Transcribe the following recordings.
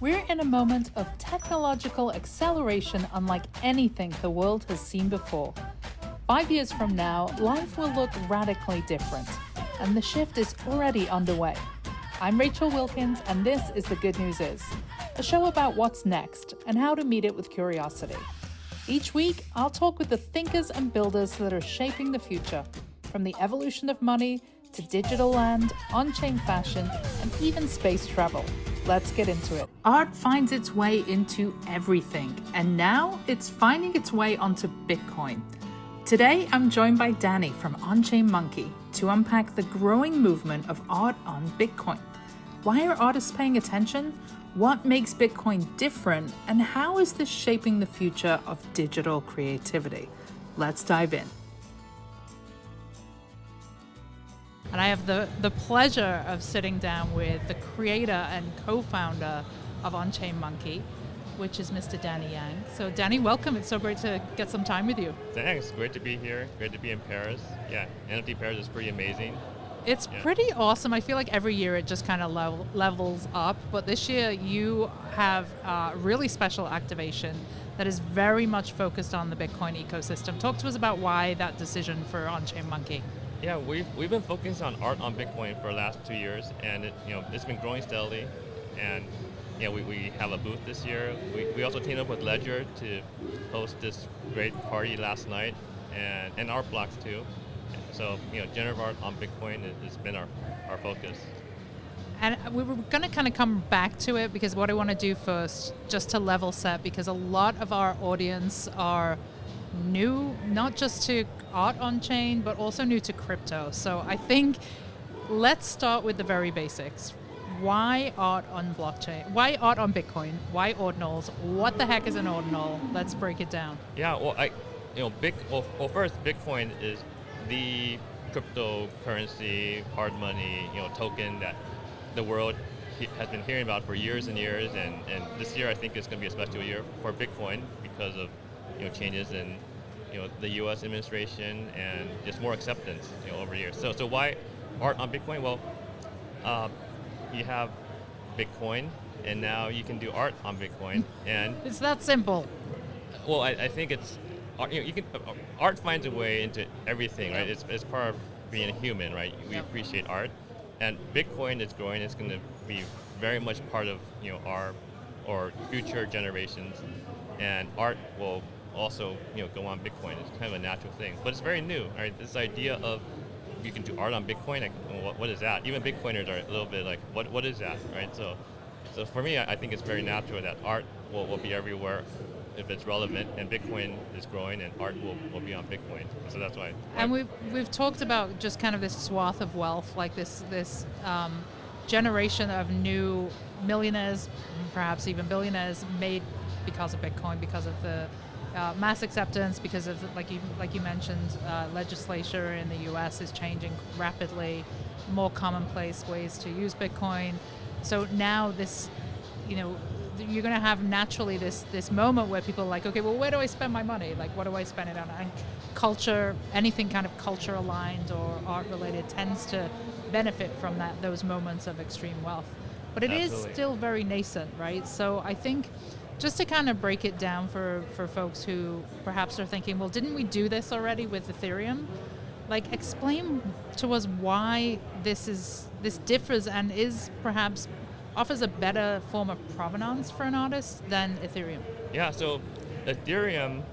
We're in a moment of technological acceleration unlike anything the world has seen before. 5 years from now, life will look radically different, and the shift is already underway. I'm Rachel Wilkins, and this is The Good News Is, a show about what's next and how to meet it with curiosity. Each week, I'll talk with the thinkers and builders that are shaping the future, from the evolution of money to digital land, on-chain fashion, and even space travel. Let's get into it. Art finds its way into everything, and now it's finding its way onto Bitcoin. Today, I'm joined by Danny from Onchain Monkey to unpack the growing movement of art on Bitcoin. Why are artists paying attention? What makes Bitcoin different? And how is this shaping the future of digital creativity? Let's dive in. And I have the pleasure of sitting down with the creator and co-founder of Onchain Monkey, which is Mr. Danny Yang. So Danny, welcome. It's so great to get some time with you. Thanks. Great to be here. Great to be in Paris. Yeah, NFT Paris is pretty amazing. It's pretty awesome. I feel like every year it just kind of levels up. But this year you have a really special activation that is very much focused on the Bitcoin ecosystem. Talk to us about why that decision for Onchain Monkey. Yeah, we've been focusing on art on Bitcoin for the last 2 years, and it's been growing steadily. And we have a booth this year. We also teamed up with Ledger to host this great party last night, and art blocks too. So generative art on Bitcoin has been our focus. And we were going to kind of come back to it because what I want to do first, just to level set, because a lot of our audience are new, not just to art on chain, but also new to crypto. So I think let's start with the very basics. Why art on blockchain? Why art on Bitcoin? Why ordinals? What the heck is an ordinal? Let's break it down. Yeah, well, first, Bitcoin is the cryptocurrency, hard money, token that the world has been hearing about for years and years, and this year I think is going to be a special year for Bitcoin because of changes in the U.S. administration and just more acceptance over years. So why art on Bitcoin? Well, you have Bitcoin, and now you can do art on Bitcoin, and it's that simple. Well, I think it's art finds a way into everything, right? It's part of being a human, right? We appreciate art, and Bitcoin is growing. It's going to be very much part of our or future generations, and art will also go on Bitcoin. It's kind of a natural thing, but it's very new, right? This idea of you can do art on Bitcoin, like, what is that? Even Bitcoiners are a little bit like, what is that, right? So for me, I think it's very natural that art will be everywhere if it's relevant, and Bitcoin is growing, and art will be on Bitcoin. So that's why. And we've talked about just kind of this swath of wealth, like this generation of new millionaires, perhaps even billionaires, made because of Bitcoin, because of the mass acceptance, because of like you mentioned, legislature in the U.S. is changing rapidly, more commonplace ways to use Bitcoin. So now this, you're going to have naturally this moment where people are like, okay, well, where do I spend my money? Like, what do I spend it on? And culture, anything kind of culture aligned or art related tends to benefit from those moments of extreme wealth. But it Absolutely. is still very nascent, right? So I think just to kind of break it down for folks who perhaps are thinking, well, didn't we do this already with Ethereum? Like, explain to us why this differs and is perhaps offers a better form of provenance for an artist than Ethereum. Yeah, so Ethereum,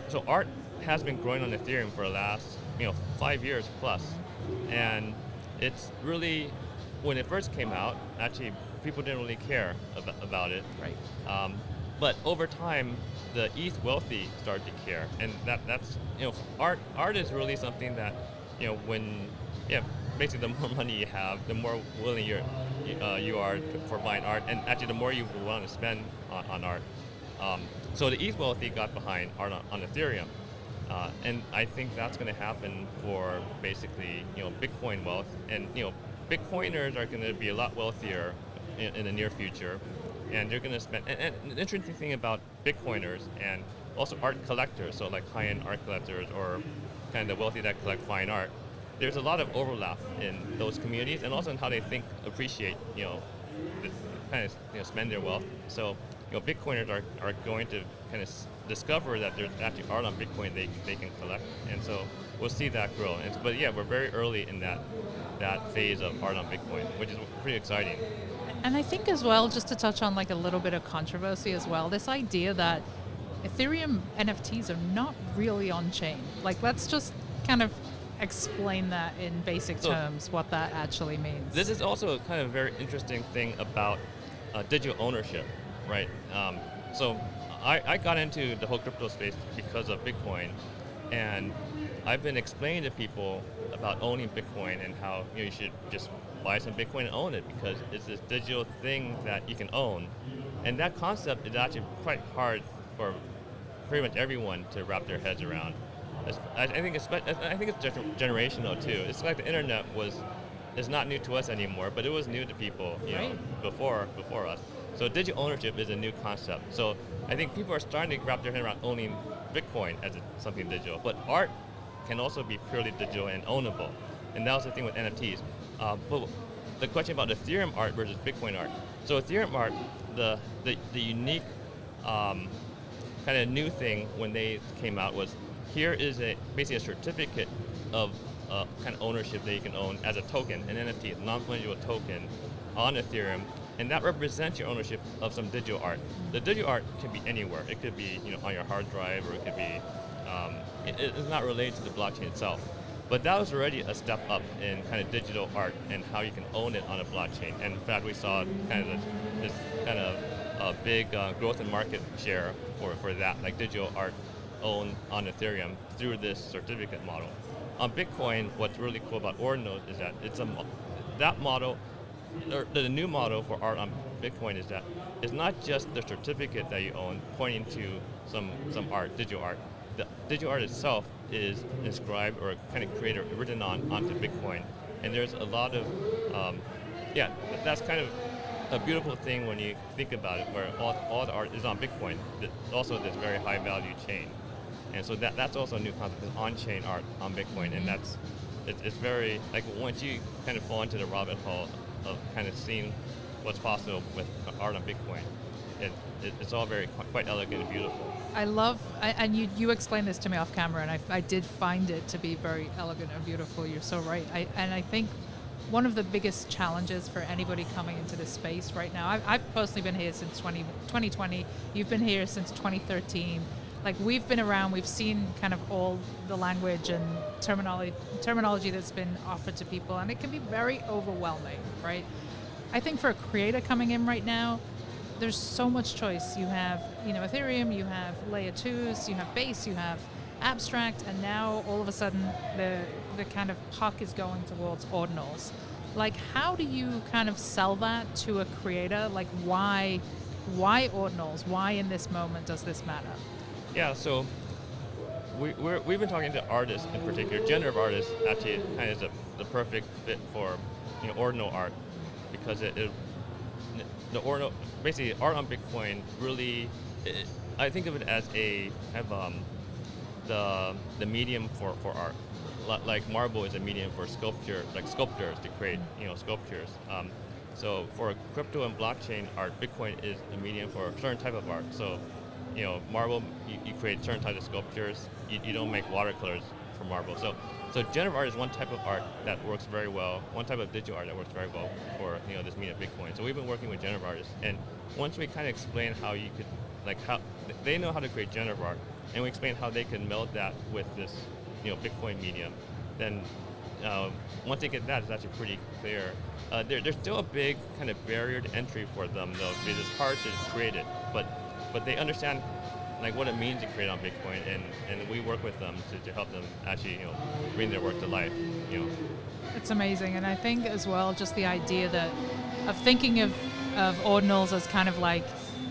so art has been growing on Ethereum for the last 5 years plus, and it's really, when it first came out, actually people didn't really care about it. Right. But over time, the ETH wealthy started to care, and that's art is really something that basically the more money you have, the more willing you are for buying art, and actually the more you want to spend on art. So the ETH wealthy got behind art on Ethereum, and I think that's going to happen for basically Bitcoin wealth, and Bitcoiners are going to be a lot wealthier in the near future, and they're going to spend. And the interesting thing about Bitcoiners and also art collectors, so like high-end art collectors or kind of the wealthy that collect fine art, there's a lot of overlap in those communities and also in how they think, appreciate, kind of spend their wealth. So Bitcoiners are going to kind of discover that there's actually art on Bitcoin they can collect, and so we'll see that grow. But yeah, we're very early in that phase of art on Bitcoin, which is pretty exciting. And I think as well, just to touch on like a little bit of controversy as well, this idea that Ethereum NFTs are not really on chain. Like, let's just kind of explain that in basic terms, what that actually means. This is also a kind of very interesting thing about digital ownership, right? So I got into the whole crypto space because of Bitcoin, and I've been explaining to people about owning Bitcoin and how you should just buy some Bitcoin and own it because it's this digital thing that you can own. And that concept is actually quite hard for pretty much everyone to wrap their heads around. I think it's generational too. It's like the internet is not new to us anymore, but it was new to people before us. So digital ownership is a new concept. So I think people are starting to wrap their head around owning Bitcoin as something digital, but art can also be purely digital and ownable. And that was the thing with NFTs. But the question about Ethereum art versus Bitcoin art. So Ethereum art, the unique kind of new thing when they came out was here is basically a certificate of kind of ownership that you can own as a token, an NFT, a non-fungible token on Ethereum, and that represents your ownership of some digital art. The digital art can be anywhere. It could be on your hard drive, or it could be it's not related to the blockchain itself. But that was already a step up in kind of digital art and how you can own it on a blockchain. And in fact, we saw kind of this kind of big growth in market share for that, like digital art owned on Ethereum through this certificate model. On Bitcoin, what's really cool about Ordinals is that that model, or the new model for art on Bitcoin is that it's not just the certificate that you own pointing to some art, digital art. The digital art itself is inscribed or kind of created, written onto Bitcoin. And there's a lot of, that's kind of a beautiful thing when you think about it, where all the art is on Bitcoin, also this very high value chain. And so that's also a new concept, is on-chain art on Bitcoin. And it's very, like once you kind of fall into the rabbit hole of kind of seeing what's possible with art on Bitcoin, it's all very quite elegant and beautiful. I love, and you explained this to me off camera, and I did find it to be very elegant and beautiful. You're so right. I think one of the biggest challenges for anybody coming into this space right now, I've personally been here since 2020. You've been here since 2013. Like, we've been around, we've seen kind of all the language and terminology that's been offered to people, and it can be very overwhelming, right? I think for a creator coming in right now, there's so much choice. You have, Ethereum, you have layer 2s, you have base, you have abstract, and now all of a sudden the kind of puck is going towards ordinals. Like, how do you kind of sell that to a creator? Like, why ordinals? Why in this moment does this matter? Yeah, so we've been talking to artists in particular. Generative artists actually kind of is the perfect fit for ordinal art, because the ordinal, basically art on Bitcoin really, I think of it as a kind of the medium for art. Like marble is a medium for sculptures to create sculptures. So for crypto and blockchain art, Bitcoin is a medium for a certain type of art. So marble, you create certain types of sculptures. You don't make watercolors for marble. So generative art is one type of art that works very well, one type of digital art that works very well for this medium Bitcoin. So we've been working with generative artists, and once we kind of explain how you could, like how they know how to create generative art, and we explain how they can meld that with this Bitcoin medium, then once they get that, it's actually pretty clear. There's still a big kind of barrier to entry for them though, because it's hard to create it, but they understand like what it means to create on Bitcoin, and we work with them to help them actually bring their work to life. It's amazing, and I think as well just the idea that of thinking of ordinals as kind of like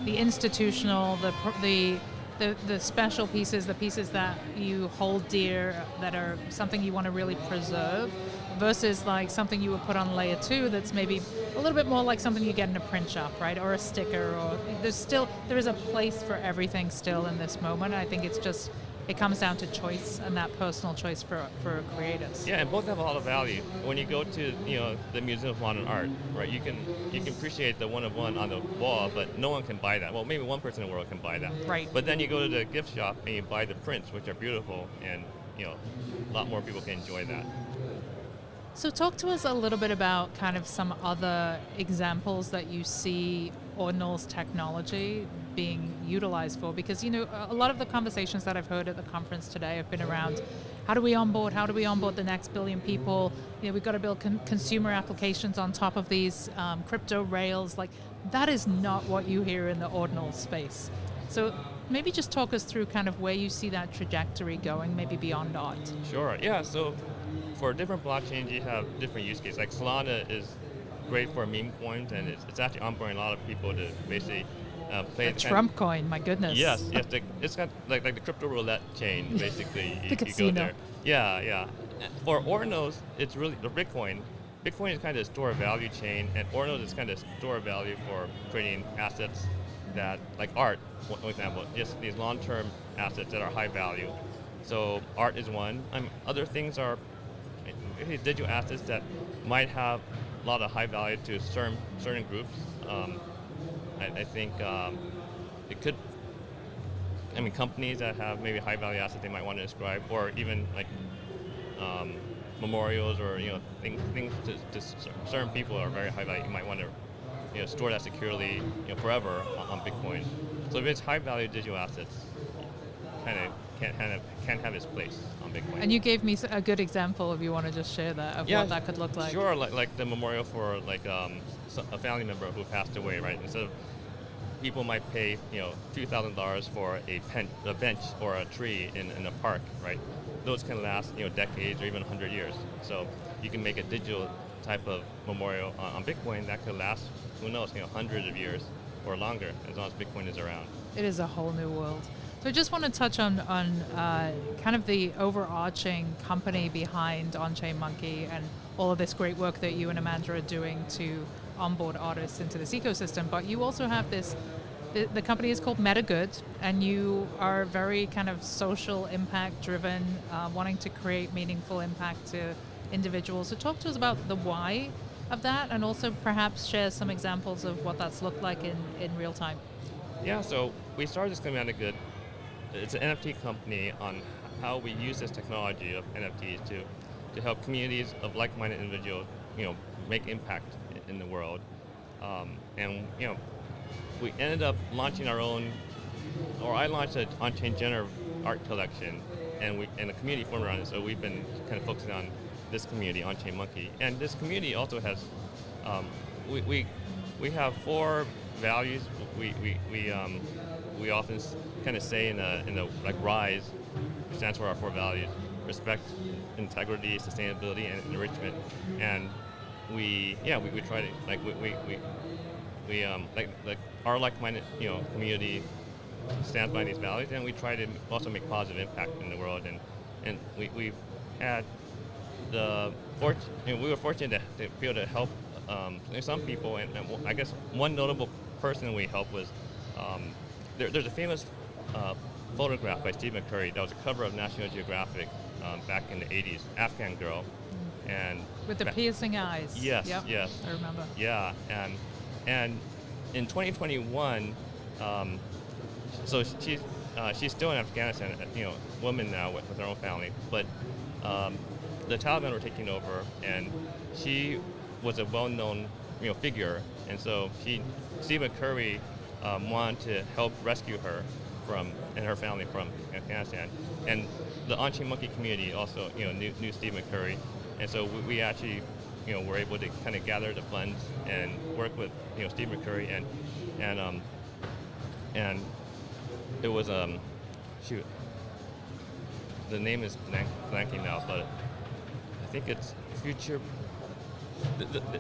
the institutional, the special pieces, the pieces that you hold dear, that are something you want to really preserve, versus like something you would put on layer 2 that's maybe a little bit more like something you get in a print shop, right? Or a sticker, or there is a place for everything still in this moment. I think it's just it comes down to choice and that personal choice for creators. Yeah, and both have a lot of value. When you go to the Museum of Modern Art, right, you can appreciate the one of one on the wall, but no one can buy that. Well, maybe one person in the world can buy that. Right. But then you go to the gift shop and you buy the prints, which are beautiful, and a lot more people can enjoy that. So talk to us a little bit about kind of some other examples that you see Ordinals technology being utilized for, because a lot of the conversations that I've heard at the conference today have been around how do we onboard the next billion people, we've got to build consumer applications on top of these crypto rails. Like, that is not what you hear in the Ordinals space. So maybe just talk us through kind of where you see that trajectory going, maybe beyond art. Sure, yeah, so for different blockchains you have different use cases. Like Solana is great for meme coins, and it's actually onboarding a lot of people to basically play the Trump coin, my goodness. Yes, it's got like the crypto roulette chain, basically. The casino. You go there. Yeah. For Ordinals, it's really the Bitcoin. Bitcoin is kind of a store of value chain, and Ordinals is kind of store of value for creating assets that, like art, for example, just these long-term assets that are high value. So art is one. Other things are digital assets that might have a lot of high value to certain groups. I think it could. Companies that have maybe high value assets they might want to describe, or even like memorials, or things to certain people are very high value. You might want to store that securely forever on Bitcoin. So if it's high value digital assets, kind of can't have its place on Bitcoin. And you gave me a good example, if you want to just share that, of what that could look like. Sure, like the memorial for a family member who passed away, right? Instead of people might pay a few $1,000s for a bench or a tree in a park, right? Those can last decades or even 100 years. So you can make a digital type of memorial on Bitcoin that could last, who knows, hundreds of years or longer, as long as Bitcoin is around. It is a whole new world. So I just want to touch on kind of the overarching company behind Onchain Monkey and all of this great work that you and Amanda are doing to onboard artists into this ecosystem. But you also have the company is called MetaGood, and you are very kind of social impact driven, wanting to create meaningful impact to individuals. So talk to us about the why of that, and also perhaps share some examples of what that's looked like in real time. Yeah, so we started this company MetaGood. It's an NFT company on how we use this technology of NFTs to help communities of like-minded individuals, make impact in the world. And we ended up launching our own, or I launched an on-chain generative art collection, and the community formed around it. So we've been kind of focusing on this community, Onchain Monkey, and this community also has, we have 4 values. We often kind of say in the like RISE, which stands for our 4 values: respect, integrity, sustainability, and enrichment. And we try to like our like-minded community stands by these values, and we try to also make positive impact in the world. And we've had we were fortunate to be able to help some people, and I guess one notable person we helped was there's a famous photograph by Steve McCurry that was a cover of National Geographic back in the 80s, Afghan girl. And with the piercing eyes. Yes, yep, yes. I remember. Yeah, and in 2021, so she's still in Afghanistan, woman now with her own family, but the Taliban were taking over, and she was a well-known figure, and so Steve McCurry wanted to help rescue her and her family from Afghanistan, and the Onchain Monkey community also knew Steve McCurry, and so we actually were able to kind of gather the funds and work with Steve McCurry, and it was the name is blanking now, but I think it's Future.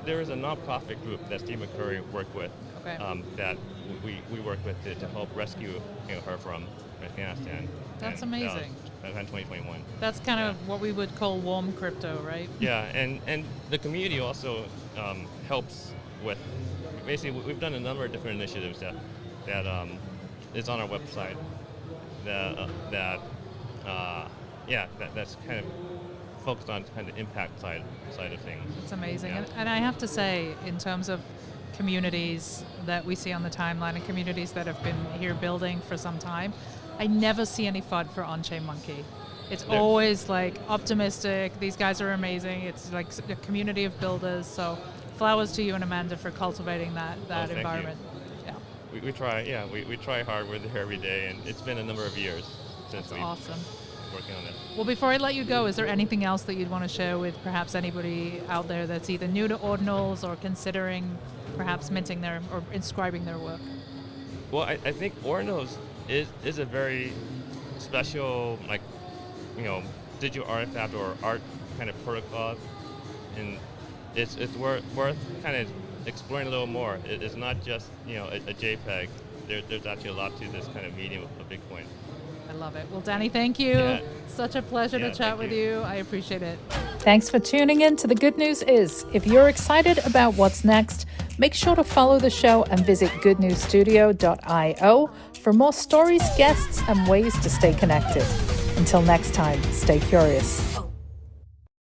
There is a nonprofit group that Steve McCurry worked with, okay. That we worked with to help rescue her from Afghanistan. That's amazing. That was in 2021. That's kind of what we would call warm crypto, right? Yeah, and the community also helps with. Basically, we've done a number of different initiatives that is on our website that that's kind of focused on kind of impact side of things. It's amazing. Yeah. And I have to say, in terms of communities that we see on the timeline and communities that have been here building for some time, I never see any FUD for Onchain Monkey. It's always like optimistic. These guys are amazing. It's like a community of builders. So flowers to you and Amanda for cultivating that Thank you. environment. Yeah, We try, we try hard. We're there every day, and it's been a number of years since that's we've awesome. been working on this. Well, before I let you go, is there anything else that you'd want to share with perhaps anybody out there that's either new to Ordinals or considering perhaps minting their or inscribing their work? Well, I think Ordinals is a very special, like, digital artifact or art kind of protocol, and it's worth kind of exploring a little more. It's not just a JPEG. There's actually a lot to this kind of medium of Bitcoin. I love it. Well, Danny, thank you. Yeah. Such a pleasure to chat with you. I appreciate it. Thanks for tuning in to The Good News Is. If you're excited about what's next, make sure to follow the show and visit goodnewsstudio.io for more stories, guests, and ways to stay connected. Until next time, stay curious.